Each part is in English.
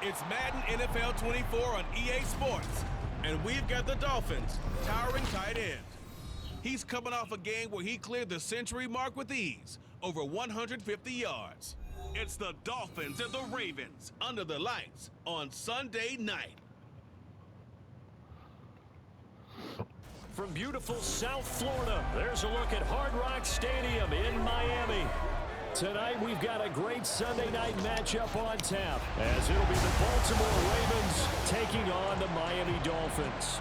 It's Madden NFL 24 on EA Sports, and we've got the Dolphins' towering tight end. He's coming off a game where he cleared the century mark with ease, over 150 yards. It's the Dolphins and the Ravens under the lights on Sunday night. From beautiful South Florida, there's a look at Hard Rock Stadium in Miami. Tonight, we've got a great Sunday night matchup on tap, as it'll be the Baltimore Ravens taking on the Miami Dolphins.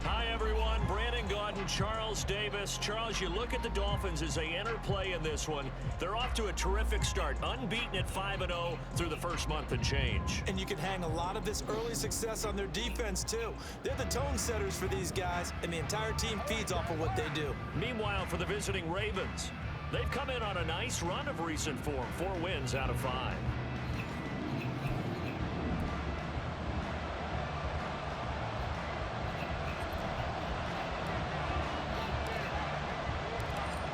Hi, everyone. Brandon Gaudin, Charles Davis. Charles, you look at the Dolphins as they enter play in this one. They're off to a terrific start, unbeaten at 5-0 through the first month and change. And you can hang a lot of this early success on their defense, too. They're the tone setters for these guys, and the entire team feeds off of what they do. Meanwhile, for the visiting Ravens, they've come in on a nice run of recent form, 4 wins out of 5.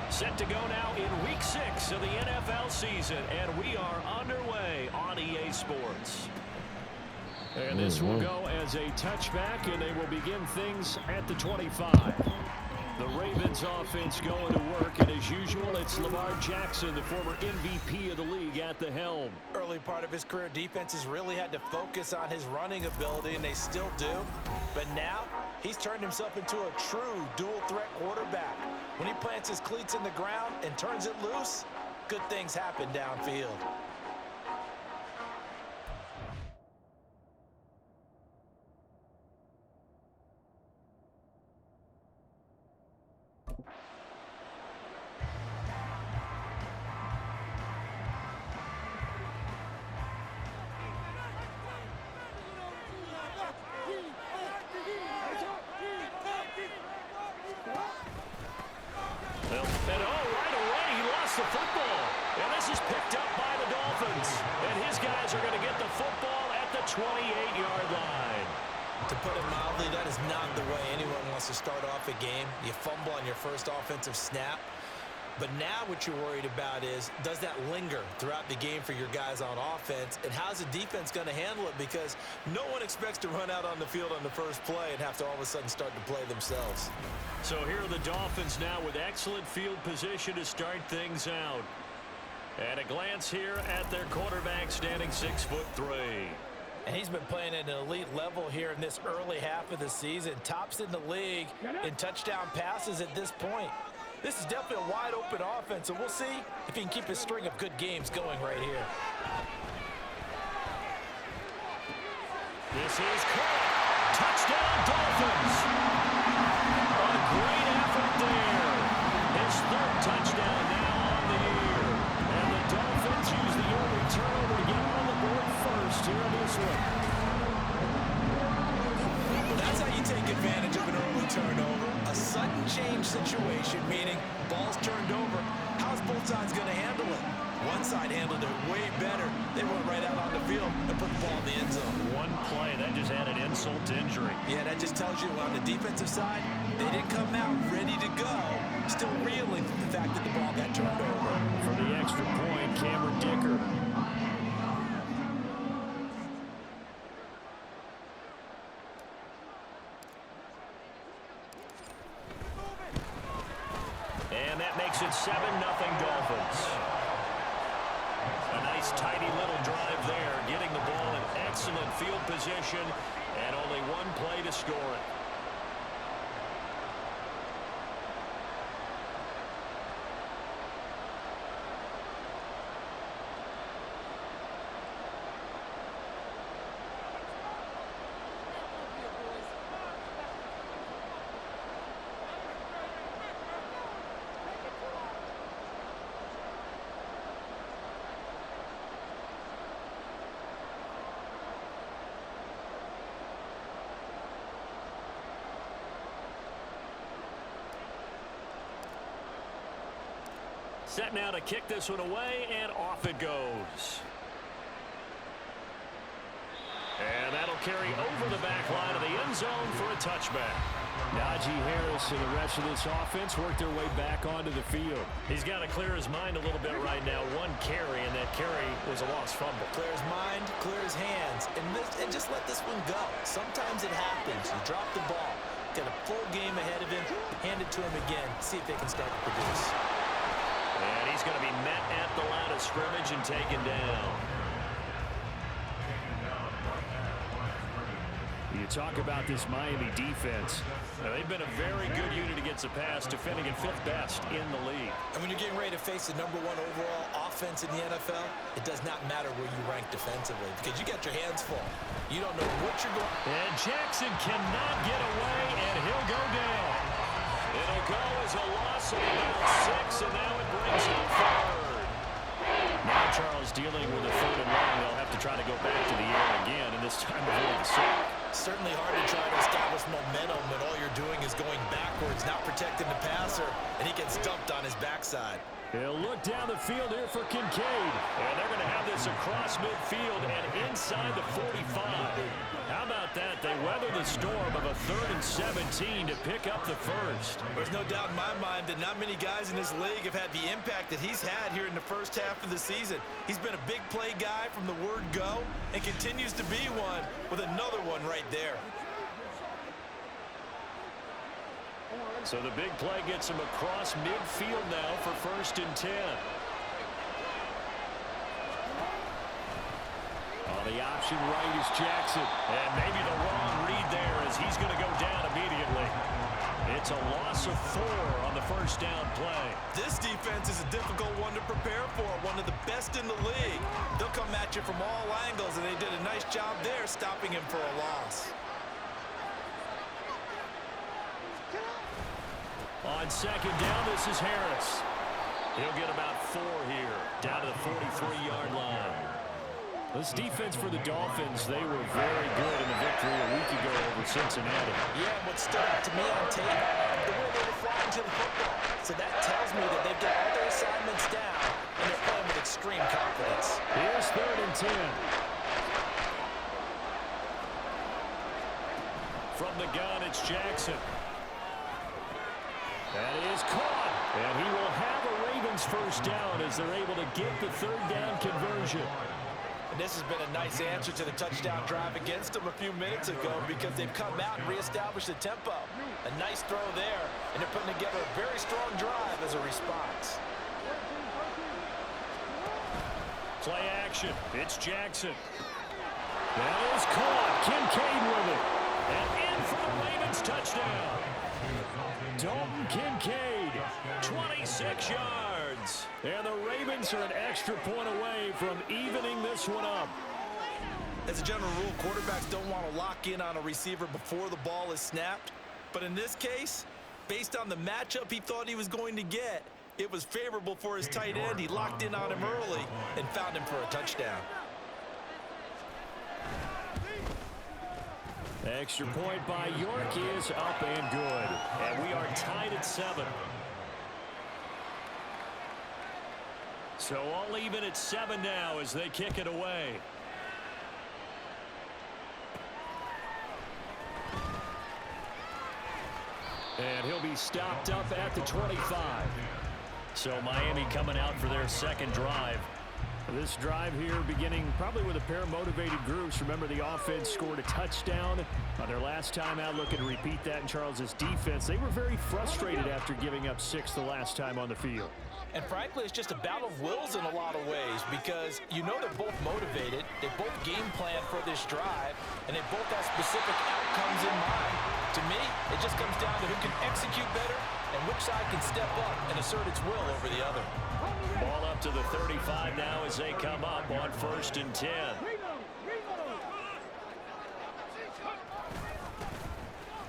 Set to go now in Week 6 of the NFL season, and we are underway on EA Sports. And this will go as a touchback, and they will begin things at the 25. The Ravens offense going to work, and as usual, it's Lamar Jackson, the former MVP of the league, at the helm. Early part of his career, defenses really had to focus on his running ability, and they still do. But now, he's turned himself into a true dual-threat quarterback. When he plants his cleats in the ground and turns it loose, good things happen downfield. And right away, he lost the football. And this is picked up by the Dolphins. And his guys are going to get the football at the 28-yard line. To put it mildly, that is not the way anyone wants to start off a game. You fumble on your first offensive snap. But now what you're worried about is, does that linger throughout the game for your guys on offense? And how's the defense going to handle it? Because no one expects to run out on the field on the first play and have to all of a sudden start to play themselves. So here are the Dolphins now with excellent field position to start things out. And a glance here at their quarterback, standing 6'3". And he's been playing at an elite level here in this early half of the season. Tops in the league in touchdown passes at this point. This is definitely a wide-open offense, and we'll see if he can keep his string of good games going right here. This is caught. Touchdown, Dolphins. A great effort there. His third touchdown now on the year. And the Dolphins use the early turnover to get on the board first here in this one. That's how you take advantage of an early turnover. A sudden change situation, meaning ball's turned over. How's both sides going to handle it? One side handled it way better. They went right out on the field and put the ball in the end zone. One play, that just added insult to injury. Yeah, that just tells you on the defensive side, they didn't come out ready to go. Still reeling from the fact that the ball got turned over. For the extra point, Cameron Dicker. And that makes it 7-0 Dolphins. A nice tidy little drive there, getting the ball in excellent field position, and only one play to score it. Set now to kick this one away, and off it goes. And that'll carry over the back line of the end zone for a touchback. Najee Harris and the rest of this offense work their way back onto the field. He's got to clear his mind a little bit right now. One carry, and that carry was a lost fumble. Clear his mind, clear his hands, and just let this one go. Sometimes it happens. You drop the ball, get a full game ahead of him, hand it to him again, see if they can start to produce. And he's going to be met at the line of scrimmage and taken down. You talk about this Miami defense. They've been a very good unit against the pass, defending at 5th best in the league. And when you're getting ready to face the #1 overall offense in the NFL, it does not matter where you rank defensively because you got your hands full. You don't know what you're going. And Jackson cannot get away, and he'll go down. It'll go as a loss of about 6, and now it brings up 3rd. Now Charles dealing with a 3rd and long. They'll have to try to go back to the air again, and this time avoid the sack. Certainly hard to try to establish momentum when all you're doing is going backwards, not protecting the passer, and he gets dumped on his backside. He'll look down the field here for Kincaid. And they're going to have this across midfield and inside the 45. How about that? They weather the storm of a 3rd and 17 to pick up the first. There's no doubt in my mind that not many guys in this league have had the impact that he's had here in the first half of the season. He's been a big play guy from the word go and continues to be one with another one right there. So the big play gets him across midfield now for 1st and 10. The option right is Jackson. And maybe the wrong read there as he's going to go down immediately. It's a loss of 4 on the 1st down play. This defense is a difficult one to prepare for, one of the best in the league. They'll come at you from all angles, and they did a nice job there stopping him for a loss. On 2nd down, this is Harris. He'll get about 4 here, down to the 43-yard line. This defense for the Dolphins, they were very good in the victory a week ago over Cincinnati. Yeah, and what stood out to me on tape, the way they were flying to the football. So that tells me that they've got all their assignments down, and they're playing with extreme confidence. Here's 3rd and 10. From the gun, it's Jackson. That is caught. And he will have a Ravens 1st down as they're able to get the 3rd down conversion. And this has been a nice answer to the touchdown drive against them a few minutes ago because they've come out and reestablished the tempo. A nice throw there, and they're putting together a very strong drive as a response. Play action. It's Jackson. That is caught. Kincaid with it. And in for the Ravens touchdown. Dalton Kincaid, 26 yards. And the Ravens are an extra point away from evening this one up. As a general rule, quarterbacks don't want to lock in on a receiver before the ball is snapped. But in this case, based on the matchup he thought he was going to get, it was favorable for his tight end. He locked in on him early and found him for a touchdown. Extra point by York is up and good. And we are tied at 7. So all even at 7 now as they kick it away. And he'll be stopped up at the 25. So Miami coming out for their 2nd drive. This drive here beginning probably with a pair of motivated groups. Remember, the offense scored a touchdown on their last time out. Looking to repeat that in Charles's defense. They were very frustrated after giving up 6 the last time on the field. And frankly, it's just a battle of wills in a lot of ways because you know they're both motivated. They both game plan for this drive, and they both have specific outcomes in mind. To me, it just comes down to who can execute better and which side can step up and assert its will over the other. Ball up to the 35 now as they come up on 1st and 10.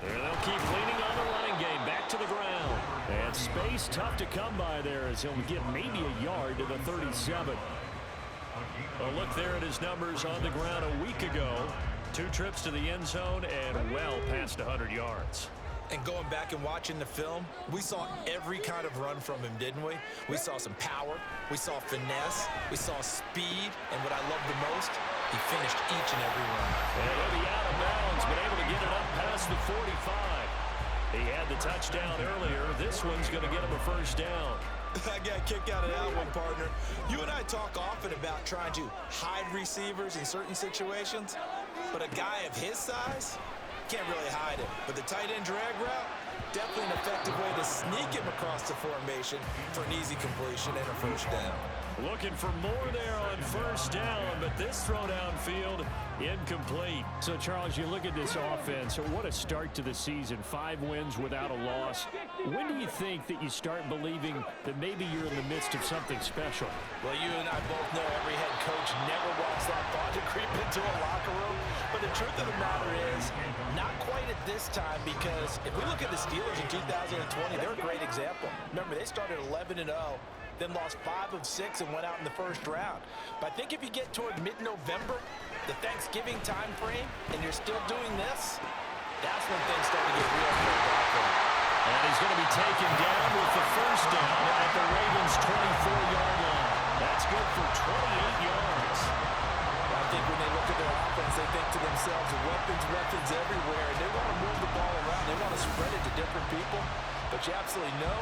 And they'll keep leaning on the running game. Back to the ground. And space tough to come by there as he'll get maybe a yard to the 37. A look there at his numbers on the ground a week ago. 2 trips to the end zone and well past 100 yards. And going back and watching the film, we saw every kind of run from him, didn't we? We saw some power, we saw finesse, we saw speed, and what I love the most, he finished each and every run. And he'll be out of bounds, but able to get it up past the 45. He had the touchdown earlier. This one's going to get him a first down. I got a kick out of that one, partner. You and I talk often about trying to hide receivers in certain situations, but a guy of his size can't really hide him. But the tight end drag route, definitely an effective way to sneak him across the formation for an easy completion and a first down. Looking for more there on first down, but this throw downfield incomplete. So, Charles, you look at this offense, what a start to the season. 5 wins without a loss. When do you think that you start believing that maybe you're in the midst of something special? Well, you and I both know every head coach never wants that thought to creep into a locker room. But the truth of the matter is, not quite at this time, because if we look at the Steelers in 2020, they're a great example. Remember, they started 11-0. Then lost 5 of 6 and went out in the first round. But I think if you get toward mid-November, the Thanksgiving time frame, and you're still doing this, that's when things start to get real for the Dolphins. And he's going to be taken down with the first down at the Ravens' 24-yard line. That's good for 28 yards. I think when they look at their offense, they think to themselves, weapons everywhere. And they want to move the ball around. They want to spread it to different people. But you absolutely know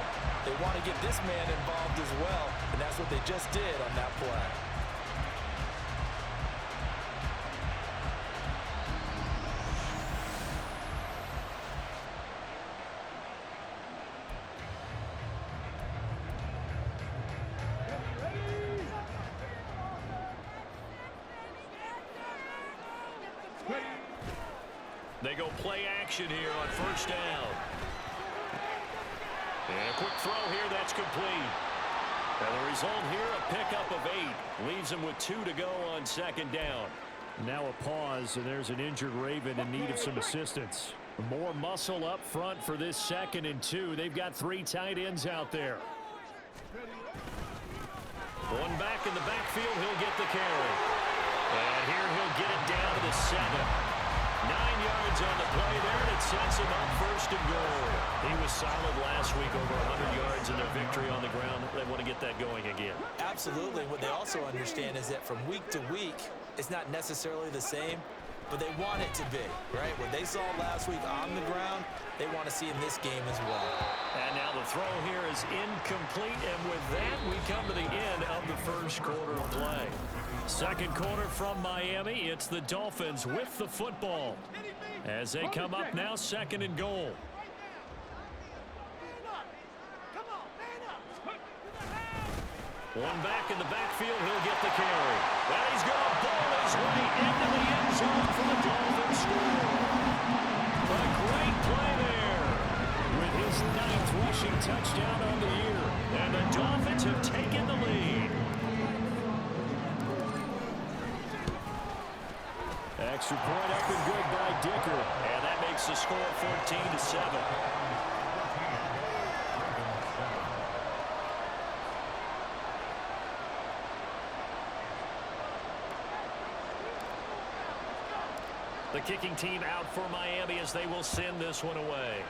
they want to get this man involved as well, and that's what they just did on that play. They go play action here on first down. And a quick throw here, that's complete. And the result here, a pickup of 8. Leaves them with 2 to go on second down. Now a pause, and there's an injured Raven in need of some assistance. More muscle up front for this 2nd and 2. They've got 3 tight ends out there. One back in the backfield, he'll get the carry. And here he'll get it down to the 7. 9 yards on the play there, and it sets him up first and goal. He was solid last week, over 100 yards in their victory on the ground. They want to get that going again. Absolutely. What they also understand is that from week to week, it's not necessarily the same, but they want it to be, right? What they saw last week on the ground, they want to see in this game as well. And now the throw here is incomplete, and with that, we come to the end of the first quarter of play. Second quarter from Miami. It's the Dolphins with the football as they come up now 2nd and goal. One back in the backfield, he'll get the carry. And he's going to ball his way into the end zone for the Dolphins score. A great play there with his 9th rushing touchdown on the year. And the Dolphins have taken the lead. Extra point up and good by Dicker. And that makes the score 14-7. The kicking team out for Miami as they will send this one away.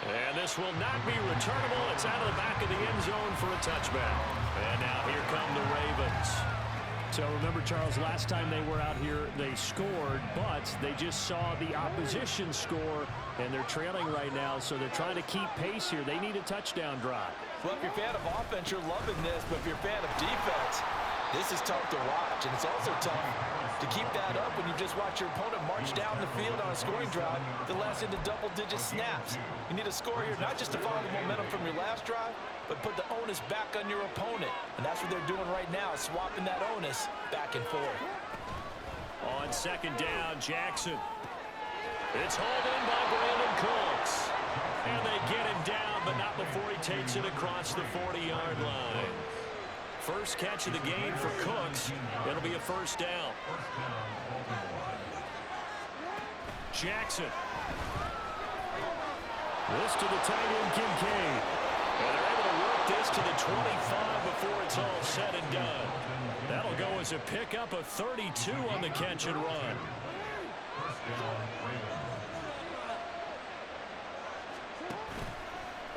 And this will not be returnable. It's out of the back of the end zone for a touchback. And now here come the Ravens. So remember, Charles, last time they were out here, they scored, but they just saw the opposition score, and they're trailing right now, so they're trying to keep pace here. They need a touchdown drive. Well, if you're a fan of offense, you're loving this, but if you're a fan of defense, this is tough to watch, and it's also tough to keep that up when you just watch your opponent march down the field on a scoring drive that lasts into double-digit snaps. You need a score here, not just to follow the momentum from your last drive, but put the onus back on your opponent. And that's what they're doing right now, swapping that onus back and forth. On second down, Jackson. It's hauled in by Brandon Cooks. And they get him down, but not before he takes it across the 40-yard line. First catch of the game for Cooks. It'll be a first down. Jackson. This to the tight end, Kincaid. And they're able to work this to the 25 before it's all said and done. That'll go as a pickup of 32 on the catch and run.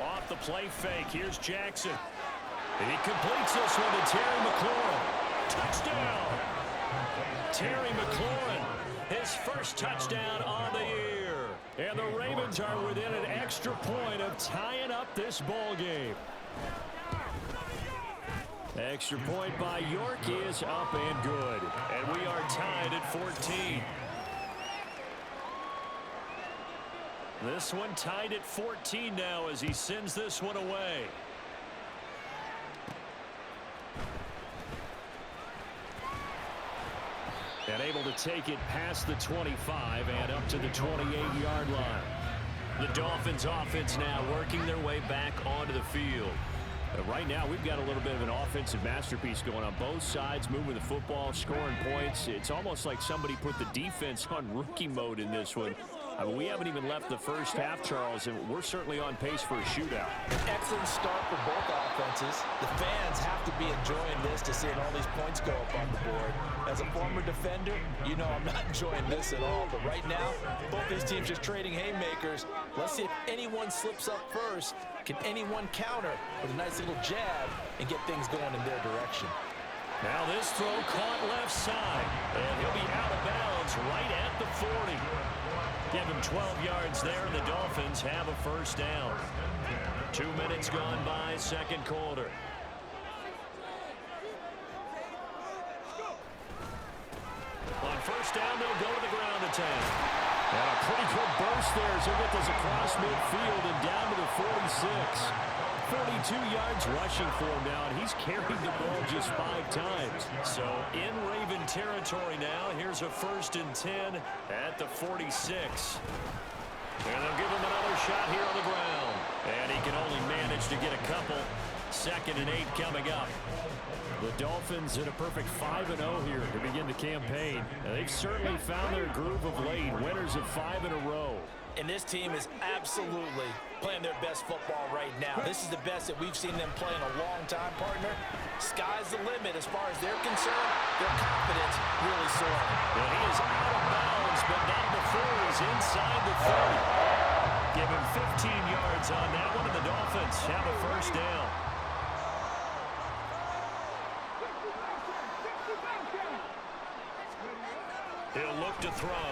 Off the play fake. Here's Jackson. And he completes this one to Terry McLaurin. Touchdown! Terry McLaurin, his first touchdown on the year. And the Ravens are within an extra point of tying up this ball game. Extra point by York is up and good. And we are tied at 14. This one tied at 14 now as he sends this one away. And able to take it past the 25 and up to the 28-yard line. The Dolphins offense now working their way back onto the field. Right now, we've got a little bit of an offensive masterpiece going on both sides, moving the football, scoring points. It's almost like somebody put the defense on rookie mode in this one. I mean, we haven't even left the first half, Charles, and we're certainly on pace for a shootout. An excellent start for both offenses. The fans have to be enjoying this to seeing all these points go up on the board. As a former defender, you know I'm not enjoying this at all. But right now, both these teams just trading haymakers. Let's see if anyone slips up first. Can anyone counter with a nice little jab and get things going in their direction? Now this throw caught left side, and he'll be out of bounds right at the 40. Give him 12 yards there, and the Dolphins have a first down. 2 minutes gone by, second quarter. On first down, they'll go to the ground attack. And a pretty good burst there as he'll get this across midfield and down to the 46. 42 yards rushing for him now, and he's carried the ball just 5 times. So in Raven territory now, here's a 1st and 10 at the 46. And they'll give him another shot here on the ground. And he can only manage to get a couple. 2nd and 8 coming up. The Dolphins in a perfect 5-0 here to begin the campaign. And they've certainly found their groove of late, winners of 5 in a row. And this team is absolutely playing their best football right now. This is the best that we've seen them play in a long time, partner. Sky's the limit as far as they're concerned. Their confidence really soaring. And he is out of bounds, but not before he's inside the 30. Give him 15 yards on that one, and the Dolphins have a first down. He'll look to throw.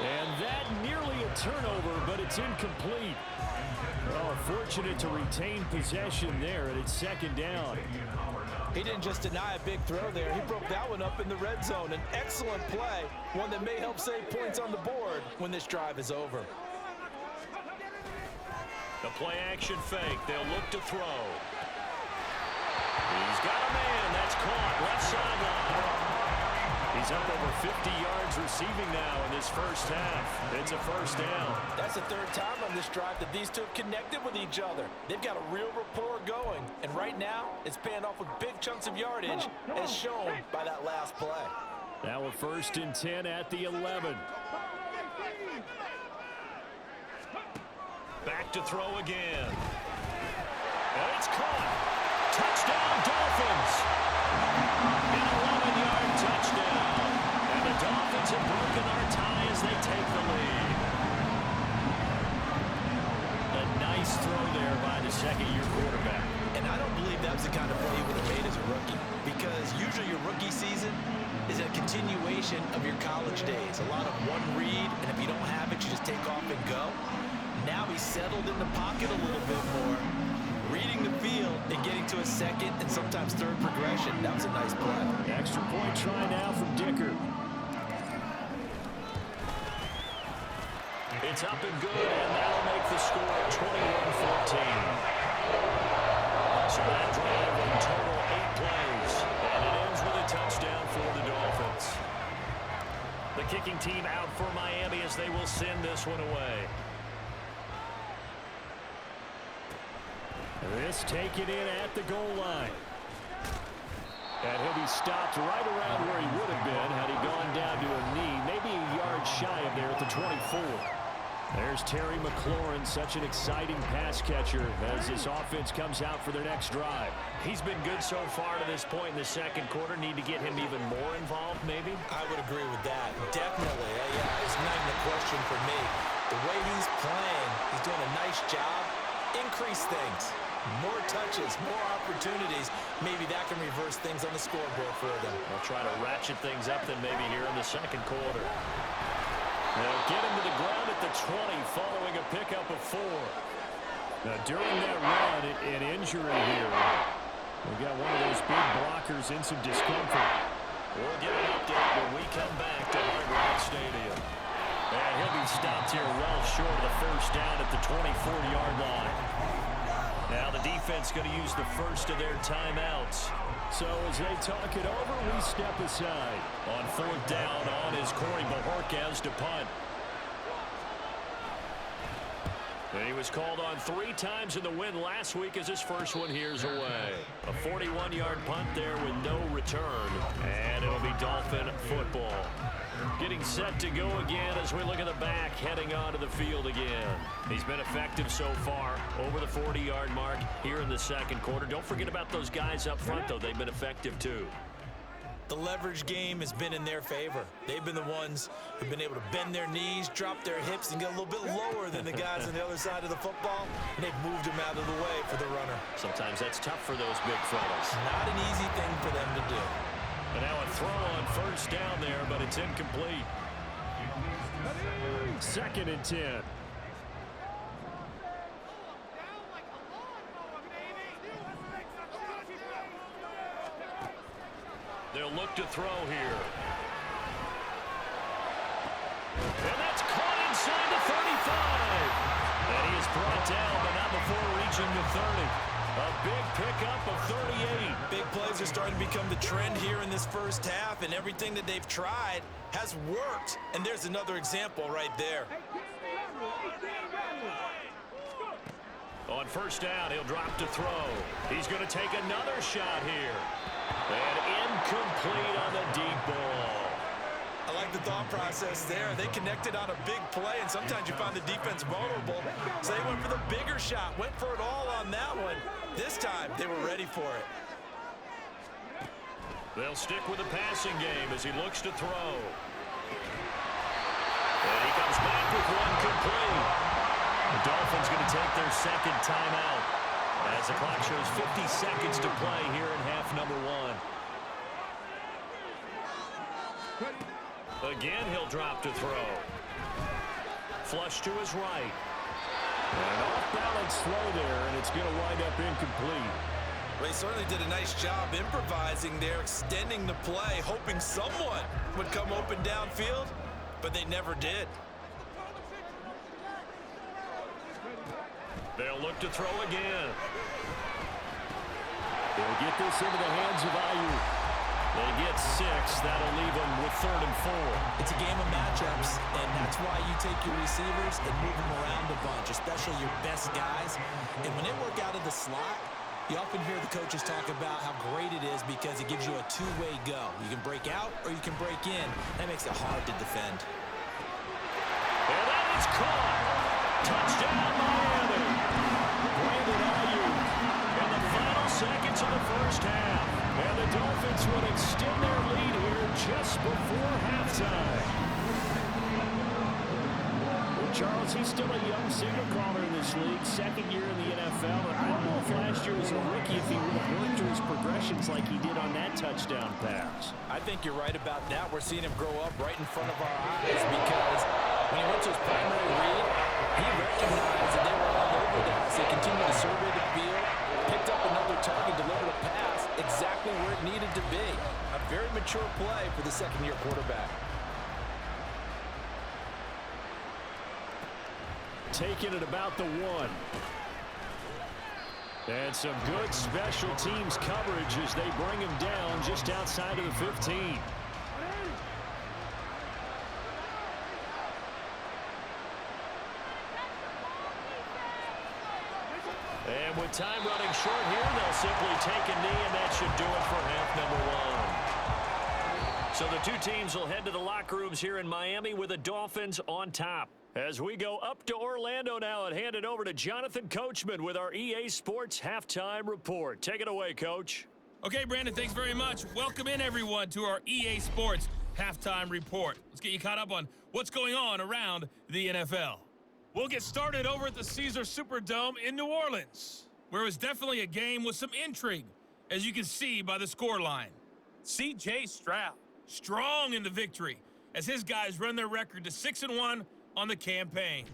And that nearly a turnover, but it's incomplete. Oh, fortunate to retain possession there, and it's 2nd down. He didn't just deny a big throw there. He broke that one up in the red zone. An excellent play, one that may help save points on the board when this drive is over. The play action fake. They'll look to throw. He's got a man. That's caught. Left sideline. He's up over 50 yards receiving now in this first half. It's a first down. That's the 3rd time on this drive that these two have connected with each other. They've got a real rapport going. And right now, it's paying off with big chunks of yardage, as shown by that last play. Now a 1st and 10 at the 11. Back to throw again. And it's caught. Touchdown, Dolphins. An 11-yard touchdown. And the Dolphins have broken our tie as they take the lead. A nice throw there by the 2nd-year quarterback. And I don't believe that was the kind of play he would have made as a rookie, because usually your rookie season is a continuation of your college days. A lot of one read, and if you don't have it, you just take off and go. Now he's settled in the pocket a little bit more, reading the field and getting to a 2nd and sometimes 3rd progression. That was a nice play. Extra point try now from Dicker. It's up and good, and that'll make the score 21-14. So that drive in total 8 plays, and it ends with a touchdown for the Dolphins. The kicking team out for Miami as they will send this one away. This taken in at the goal line. And he'll be stopped right around where he would have been had he gone down to a knee, maybe a yard shy of there at the 24. There's Terry McLaurin, such an exciting pass catcher as this offense comes out for their next drive. He's been good so far to this point in the 2nd quarter. Need to get him even more involved, maybe? I would agree with that. Definitely. Yeah, it's not even a question for me. The way he's playing, he's doing a nice job. Increase things. More touches, more opportunities. Maybe that can reverse things on the scoreboard for them. They'll try to ratchet things up then maybe here in the second quarter. They'll get him to the ground at the 20 following a pickup of 4. Now, during that run, an injury here. We've got one of those big blockers in some discomfort. We'll get an update when we come back to Hard Rock Stadium. And he'll be stopped here well short of the first down at the 24-yard line. Now the defense going to use the first of their timeouts. So as they talk it over, we step aside. On 4th down on is Corey Bojorquez to punt. And he was called on 3 times in the win last week as his first one here's away. A 41-yard punt there with no return. And it'll be Dolphin football. Getting set to go again as we look at the back, heading onto the field again. He's been effective so far, over the 40-yard mark here in the second quarter. Don't forget about those guys up front, though. They've been effective, too. The leverage game has been in their favor. They've been the ones who've been able to bend their knees, drop their hips, and get a little bit lower than the guys on the other side of the football, and they've moved them out of the way for the runner. Sometimes that's tough for those big fellas. Not an easy thing for them to do. And now a throw on first down there, but it's incomplete. 2nd and 10. They'll look to throw here. And that's caught inside the 35. And he is brought down, but not before reaching the 30. A big pickup of 38. Big plays are starting to become the trend here in this first half, and everything that they've tried has worked. And there's another example right there. On first down, he'll drop to throw. He's going to take another shot here. And incomplete on the deep ball. I like the thought process there. They connected on a big play, and sometimes you find the defense vulnerable. So they went for the bigger shot, went for it all on that one. This time, they were ready for it. They'll stick with the passing game as he looks to throw. And he comes back with one complete. The Dolphins going to take their second timeout as the clock shows 50 seconds to play here in half number 1. Again, he'll drop to throw. Flush to his right. An off-balance throw there, and it's going to wind up incomplete. Well, he certainly did a nice job improvising there, extending the play, hoping someone would come open downfield, but they never did. They'll look to throw again. They'll get this into the hands of Ayuk. They get 6. That'll leave them with 3rd and 4. It's a game of matchups, and that's why you take your receivers and move them around a bunch, especially your best guys. And when they work out of the slot, you often hear the coaches talk about how great it is because it gives you a two-way go. You can break out or you can break in. That makes it hard to defend. And that is caught. Touchdown, Miami. Brandon Ayuk. In the final seconds of the first half. And the Dolphins will extend their lead here just before halftime. Well, Charles, he's still a young signal caller in this league, 2nd year in the NFL. And I don't know if last year was a rookie if he would have worked through his progressions like he did on that touchdown pass. I think you're right about that. We're seeing him grow up right in front of our eyes because when he went to his primary read, he recognized that they were all over that. So he continued to survey the field, picked up another target, delivered a pass exactly where it needed to be. A very mature play for the second-year quarterback. Taking it about the 1. And some good special teams coverage as they bring him down just outside of the 15. And with time running short here, they'll simply take a knee, and that should do it for half number 1. So the 2 teams will head to the locker rooms here in Miami with the Dolphins on top. As we go up to Orlando now and hand it over to Jonathan Coachman with our EA Sports Halftime Report. Take it away, Coach. Okay, Brandon, thanks very much. Welcome in, everyone, to our EA Sports Halftime Report. Let's get you caught up on what's going on around the NFL. We'll get started over at the Caesars Superdome in New Orleans. where it was definitely a game with some intrigue, as you can see by the scoreline. C.J. Stroud, strong in the victory, as his guys run their record to 6-1 on the campaign.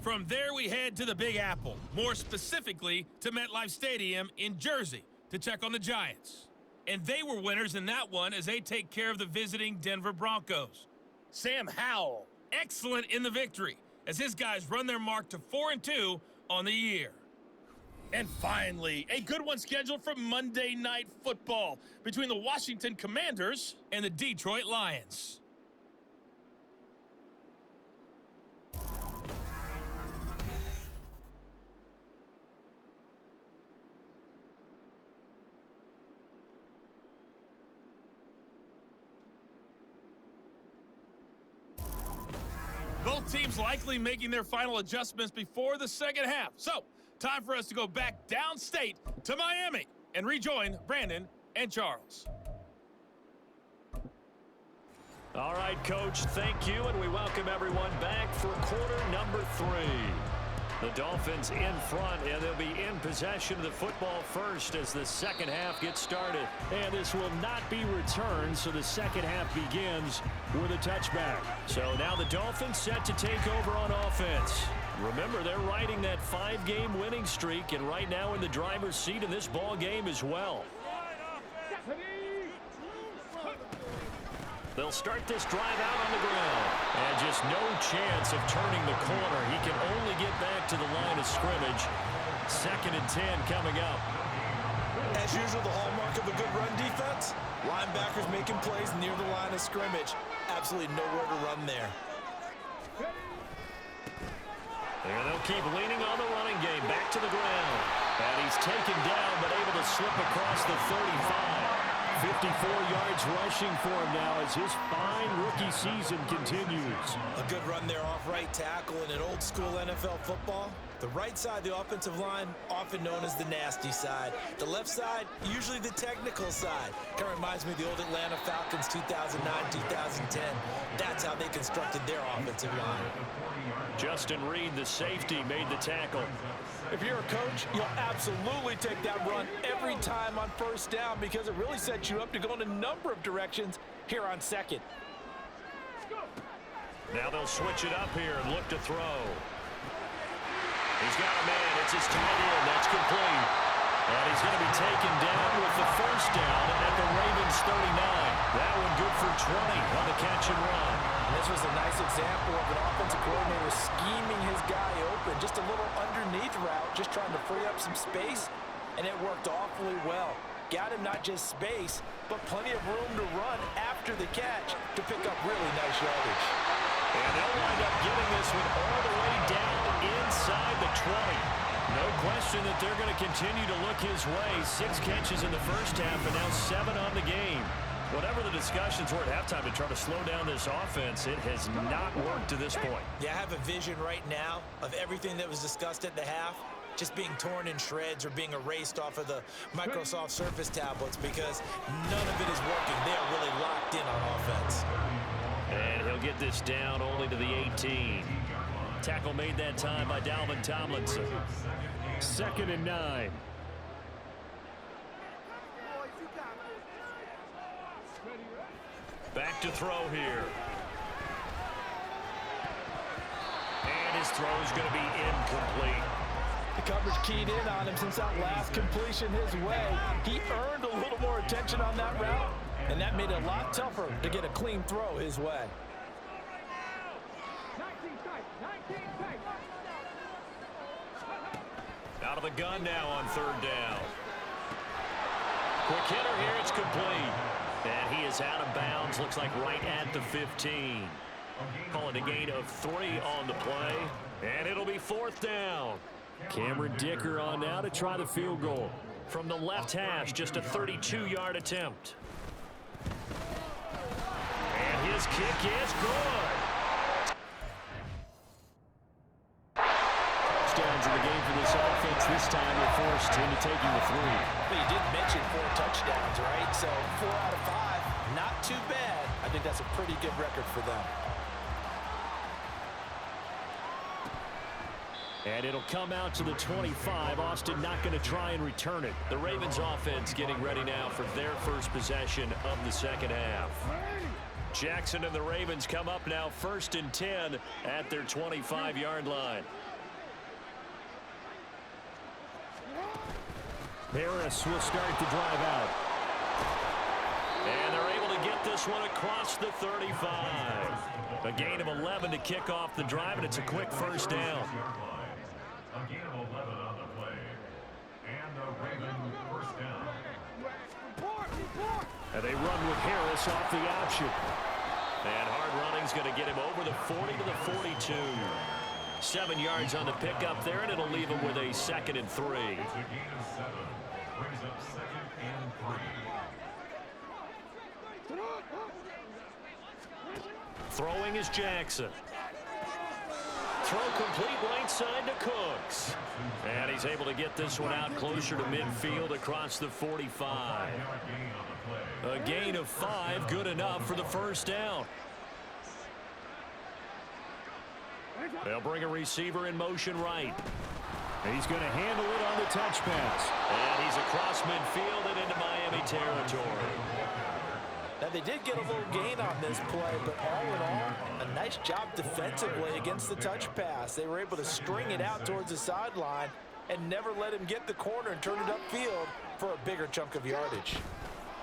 From there, we head to the Big Apple, more specifically to MetLife Stadium in Jersey, to check on the Giants. And they were winners in that one as they take care of the visiting Denver Broncos. Sam Howell, excellent in the victory, as his guys run their mark to 4-2 on the year. And finally, a good one scheduled for Monday Night Football between the Washington Commanders and the Detroit Lions. Both teams likely making their final adjustments before the second half. So, time for us to go back downstate to Miami and rejoin Brandon and Charles. All right, Coach, thank you, and we welcome everyone back for quarter number 3. The Dolphins in front, and they'll be in possession of the football first as the second half gets started. And this will not be returned, so the second half begins with a touchback. So now the Dolphins set to take over on offense. Remember, they're riding that 5-game winning streak, and right now in the driver's seat in this ball game as well. They'll start this drive out on the ground. And just no chance of turning the corner. He can only get back to the line of scrimmage. 2nd and 10 coming up. As usual, the hallmark of a good run defense, linebackers making plays near the line of scrimmage. Absolutely nowhere to run there. There they'll keep leaning on the running game. Back to the ground. And he's taken down, but able to slip across the 35. 54 yards rushing for him now as his fine rookie season continues. A good run there off right tackle in an old school NFL football. The right side of the offensive line, often known as the nasty side. The left side, usually the technical side. Kind of reminds me of the old Atlanta Falcons 2009-2010. That's how they constructed their offensive line. Justin Reed, the safety, made the tackle. If you're a coach, you'll absolutely take that run every time on first down because it really sets you up to go in a number of directions here on second. Now they'll switch it up here and look to throw. He's got a man. It's his tight end. That's complete. And he's going to be taken down with the first down at the Ravens 39. That one good for 20 on the catch and run. And this was a nice example of an offensive coordinator scheming his guy open. Just a little underneath route, just trying to free up some space, and it worked awfully well. Got him not just space, but plenty of room to run after the catch to pick up really nice yardage. And they'll wind up getting this one all the way down inside the 20. No question that they're going to continue to look his way. 6 catches in the first half and now 7 on the game. Whatever the discussions were at halftime to try to slow down this offense, it has not worked to this point. Yeah, I have a vision right now of everything that was discussed at the half just being torn in shreds or being erased off of the Microsoft Surface tablets because none of it is working. They are really locked in on offense. And he'll get this down only to the 18. Tackle made that time by Dalvin Tomlinson. 2nd and 9. Back to throw here. And his throw is going to be incomplete. The coverage keyed in on him since that last completion his way. He earned a little more attention on that route, and that made it a lot tougher to get a clean throw his way. Out of the gun now on 3rd down. Quick hitter here, it's complete. And he is out of bounds, looks like right at the 15. Calling a gain of 3 on the play. And it'll be 4th down. Cameron Dicker on now to try the field goal. From the left hash, just a 32-yard attempt. And his kick is good. Touchdowns in the game for this offense. This time they're forced into taking the 3. But you did mention 4 touchdowns, right? So 4 out of 5, not too bad. I think that's a pretty good record for them. And it'll come out to the 25. Austin not going to try and return it. The Ravens offense getting ready now for their first possession of the second half. Jackson and the Ravens come up now 1st and 10 at their 25-yard line. Harris will start the drive out. And they're able to get this one across the 35. A gain of 11 to kick off the drive, and it's a quick first down. A gain of 11 on the play. And the Ravens first down. And they run with Harris off the option. And hard running's going to get him over the 40 to the 42. 7 yards on the pickup there, and it'll leave him with a 2nd and 3. It's a gain of 7. Brings up 2nd and 3. Throwing is Jackson. Throw complete right side to Cooks. And he's able to get this one out closer to midfield across the 45. A gain of 5, good enough for the first down. They'll bring a receiver in motion right. He's going to handle it on the touch pass. And he's across midfield and into Miami territory. Now, they did get a little gain on this play, but all in all, a nice job defensively against the touch pass. They were able to string it out towards the sideline and never let him get the corner and turn it upfield for a bigger chunk of yardage.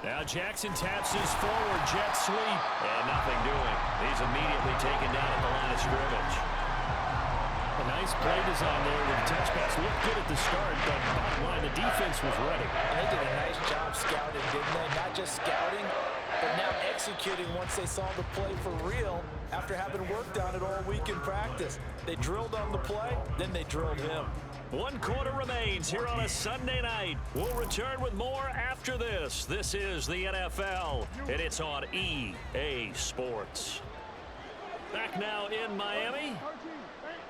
Now Jackson taps his forward jet sweep. And nothing doing. He's immediately taken down at the line of scrimmage. A nice play design there with the touch pass. Looked good at the start, but bottom line, the defense was ready. They did a nice job scouting, didn't they? Not just scouting, but now executing once they saw the play for real after having worked on it all week in practice. They drilled on the play, then they drilled him. 1 quarter remains here on a Sunday night. We'll return with more after this. This is the NFL, and it's on EA Sports. Back now in Miami.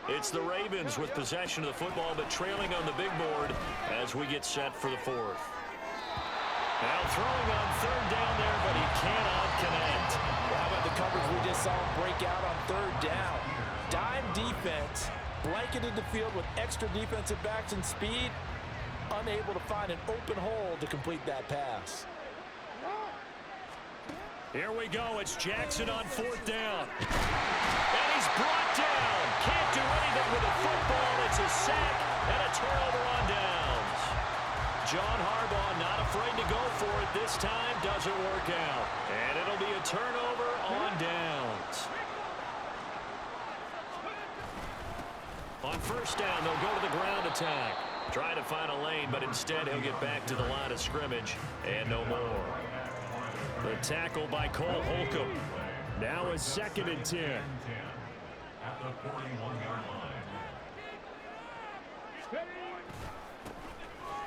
It's the Ravens with possession of the football, but trailing on the big board as we get set for the 4th. Now throwing on 3rd down there, but he cannot connect. Well, how about the coverage we just saw him break out on 3rd down? Dime defense, blanketed the field with extra defensive backs and speed, unable to find an open hole to complete that pass. Here we go. It's Jackson on 4th down. And he's brought down. Can't do anything with the football. It's a sack and a turnover on downs. John Harbaugh not afraid to go for it this time. Doesn't work out. And it'll be a turnover on downs. On 1st down, they'll go to the ground attack. Trying to find a lane, but instead he'll get back to the line of scrimmage. And no more. The tackle by Cole Holcomb. Now a 2nd and 10. At the 41-yard line.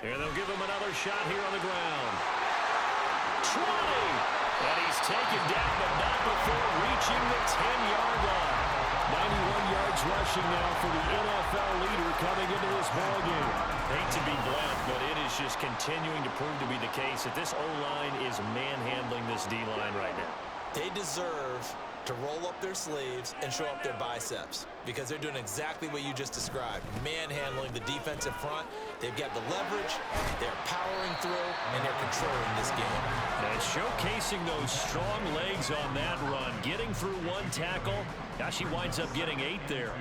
And they'll give him another shot here on the ground. 20! And he's taken down, but not before reaching the 10-yard line. 91 yards rushing now for the NFL leader coming into this ballgame. Hate to be blunt, but it is just continuing to prove to be the case that this O-line is manhandling this D-line right now. They deserve to roll up their sleeves and show up their biceps because they're doing exactly what you just described, manhandling the defensive front. They've got the leverage, they're powering through, and they're controlling this game. And showcasing those strong legs on that run, getting through 1 tackle. Gosh, he winds up getting 8 there.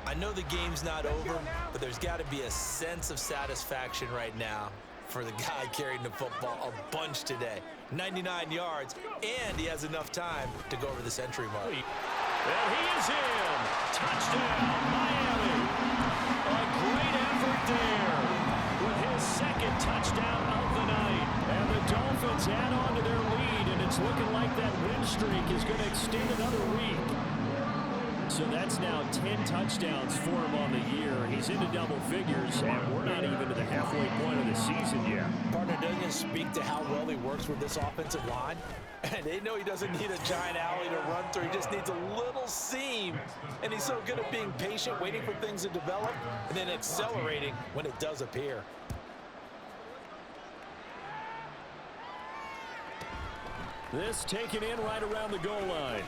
I know the game's not over, but there's got to be a sense of satisfaction right now for the guy carrying the football a bunch today. 99 yards, and he has enough time to go over the century mark. And he is in. Touchdown, Miami. A great effort there with his 2nd touchdown of the night. And the Dolphins add on to their lead, and it's looking like that win streak is going to extend another week. So that's now 10 touchdowns for him on the year. He's into double figures, and we're not even to the halfway point of the season yet. Partner, doesn't it speak to how well he works with this offensive line? And they know he doesn't need a giant alley to run through. He just needs a little seam. And he's so good at being patient, waiting for things to develop, and then accelerating when it does appear. This taken in right around the goal line.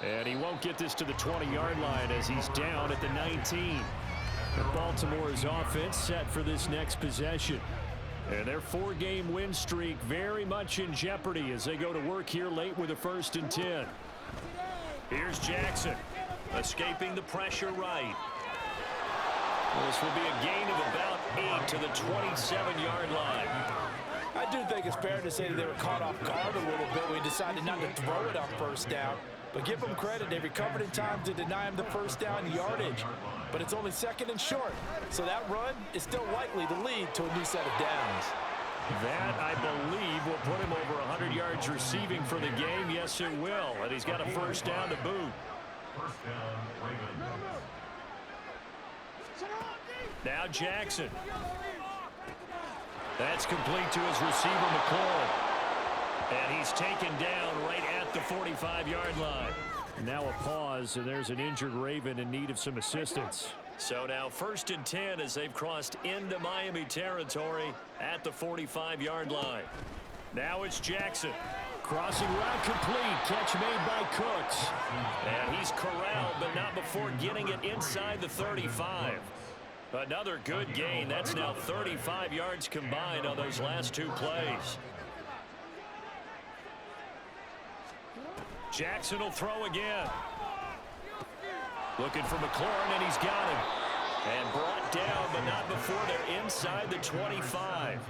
And he won't get this to the 20-yard line as he's down at the 19. And Baltimore's offense set for this next possession. And their 4-game win streak very much in jeopardy as they go to work here late with a 1st and 10. Here's Jackson, escaping the pressure right. Well, this will be a gain of about 8 to the 27-yard line. I do think it's fair to say that they were caught off guard a little bit when we decided not to throw it on 1st down. But give them credit, they recovered in time to deny him the 1st down yardage. But it's only 2nd and short, so that run is still likely to lead to a new set of downs. That, I believe, will put him over 100 yards receiving for the game. Yes, it will. And he's got a 1st down to boot. 1st down, Ravens. Now Jackson. That's complete to his receiver, McCoy. And he's taken down right at the 45-yard line. Now a pause, and there's an injured Raven in need of some assistance. So now 1st and 10 as they've crossed into Miami territory at the 45-yard line. Now it's Jackson. Crossing route complete. Catch made by Cooks. And he's corralled, but not before getting it inside the 35. Another good gain. That's now 35 yards combined on those last 2 plays. Jackson will throw again. Looking for McLaurin, and he's got him. And brought down, but not before they're inside the 25.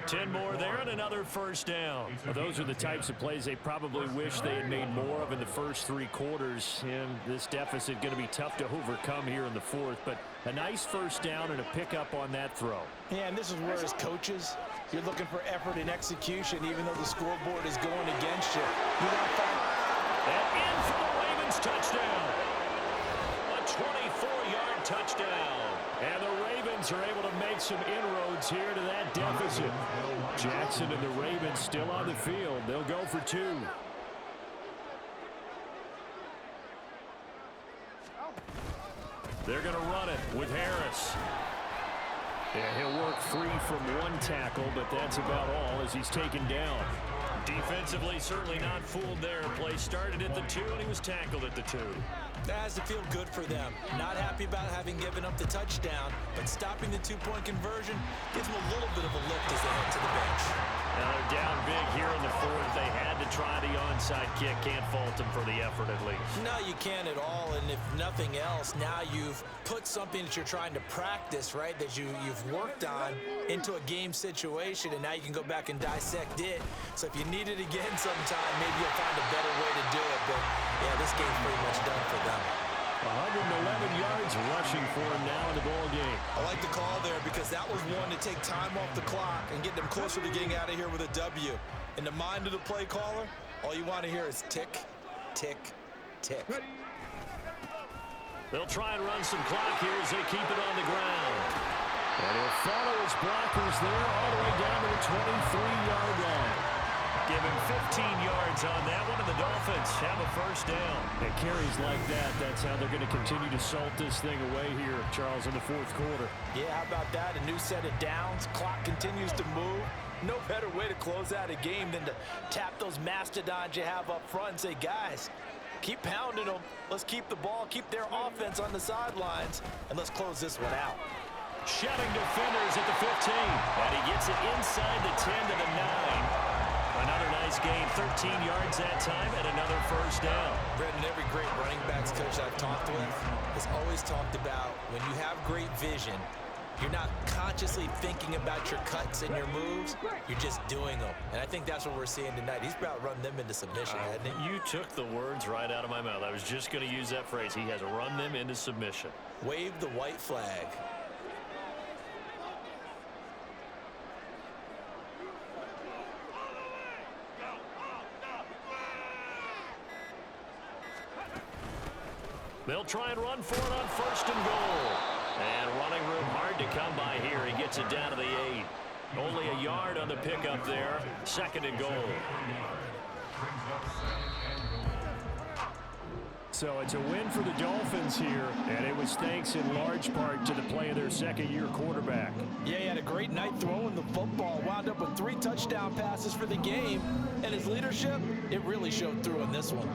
10 more there and another 1st down. Well, those are the types of plays they probably wish they had made more of in the first 3 quarters. And this deficit going to be tough to overcome here in the 4th. But a nice 1st down and a pickup on that throw. Yeah, and this is where as coaches, you're looking for effort and execution, even though the scoreboard is going against you. You want to find... And in for the Ravens touchdown. A 24-yard touchdown. And the Ravens are able to make some inroads here to that deficit. Jackson and the Ravens still on the field. They'll go for 2. They're going to run it with Harris. Yeah, he'll work free from 1 tackle, but that's about all as he's taken down. Defensively, certainly not fooled there. Play started at the 2, and he was tackled at the 2. That has to feel good for them. Not happy about having given up the touchdown, but stopping the 2-point conversion gives them a little bit of a lift as they head to the bench. Now they're down big here in the 4th. They had to try the onside kick. Can't fault them for the effort at least. No, you can't at all, and if nothing else, now you've put something that you're trying to practice, right, that you've worked on into a game situation, and now you can go back and dissect it. So if you need it again sometime, maybe you'll find a better way to do it, but yeah, this game's pretty much done for them. 111 yards rushing for him now in the ball game. I like the call there because that was one to take time off the clock and get them closer to getting out of here with a W. In the mind of the play caller, all you want to hear is tick, tick, tick. They'll try and run some clock here as they keep it on the ground. And he'll follow his blockers there all the way down to the 23-yard line. Give him 15 yards on that one, and the Dolphins have a 1st down. And carries like that, that's how they're going to continue to salt this thing away here, Charles, in the 4th quarter. Yeah, how about that? A new set of downs. Clock continues to move. No better way to close out a game than to tap those mastodons you have up front and say, guys, keep pounding them. Let's keep the ball, keep their offense on the sidelines, and let's close this one out. Shedding defenders at the 15. And he gets it inside the 10 to the 9. Another nice gain, 13 yards that time, and another 1st down. Brendan, every great running backs coach I've talked with has always talked about when you have great vision, you're not consciously thinking about your cuts and your moves, you're just doing them. And I think that's what we're seeing tonight. He's about run them into submission, hasn't he? You took the words right out of my mouth. I was just going to use that phrase. He has run them into submission. Wave the white flag. They'll try and run for it on 1st and goal. And running room hard to come by here. He gets it down to the 8. Only a yard on the pickup there. 2nd and goal. So it's a win for the Dolphins here, and it was thanks in large part to the play of their 2nd-year quarterback. Yeah, he had a great night throwing the football. Wound up with 3 touchdown passes for the game, and his leadership, it really showed through in this one.